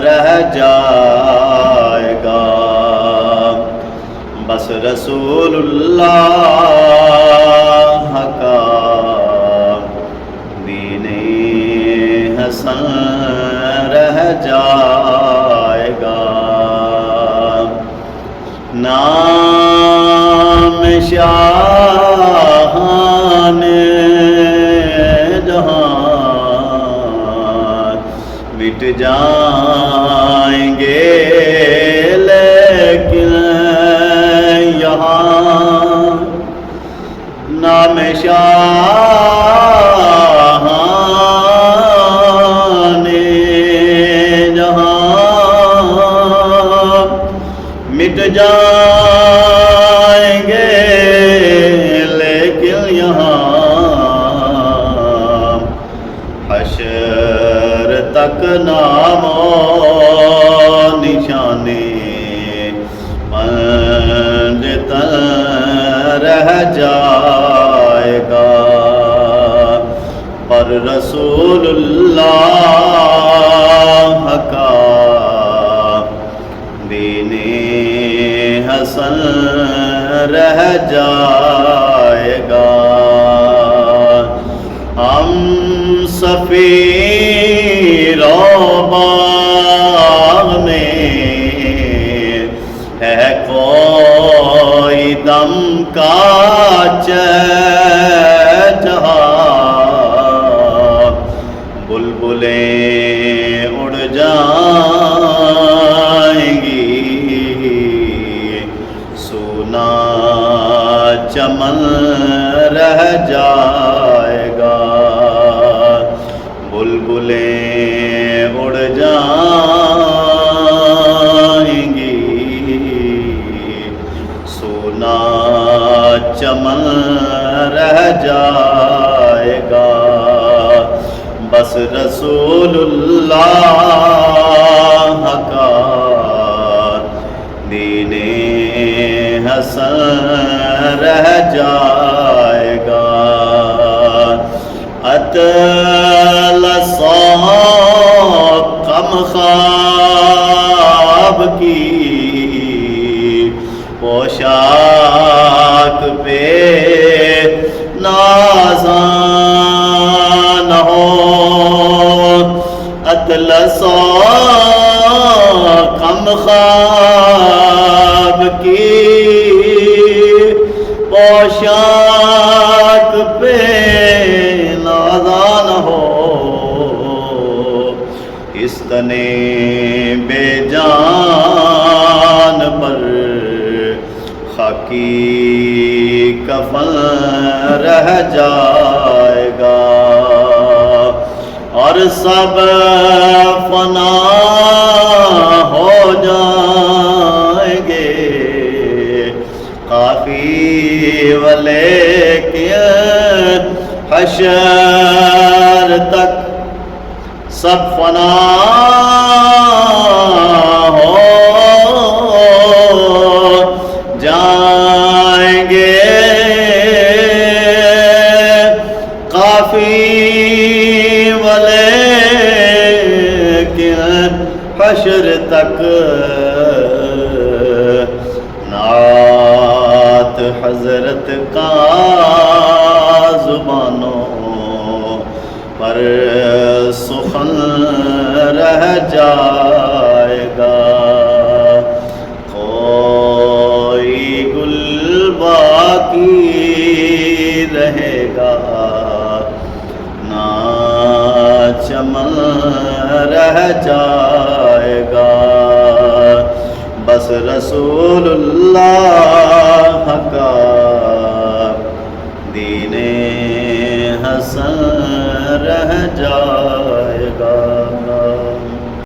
رہ جائے گا، بس رسول اللہ کا دین حسن رہ جائے گا۔ نام شاہان جہاں مٹ جائیں گے، لیکن یہاں نام شاہان جہاں مٹ جائیں گے، لیکن یہاں حشر تک نام و نشانے منجتن رہ جائے گا، پر رسول اللہ کا دین حسن رہ جائے گا۔ ہم سفیر و باغ میں ہے کوئی دم کا جہاں بلبلیں اڑ جائیں گی، سونا چمن رہ جائے گا، بلبلیں اڑ جائیں گی، سونا چمن رہ جائے گا، بس رسول اللہ کا دین حسن رہ جائے گا۔ اطلس کم خواب کی پوشاک پہ نازاں ہو، اطلس کم خواب کی پوشاک پہ نازاں ہو، اس تنے بے جان پر خاکی کفن رہ جائے گا، اور سب فنا ہو جائیں گے، کافی ولیکن حشر تک سب فنا ہو جائیں گے، کافی ولیکن حشر تک نعت حضرت کا زبانوں پر سخن رہ جائے گا، کوئی گل باقی رہے گا، نہ چمن رہ جائے گا، بس رسول اللہ کا دین حسن رہ جائے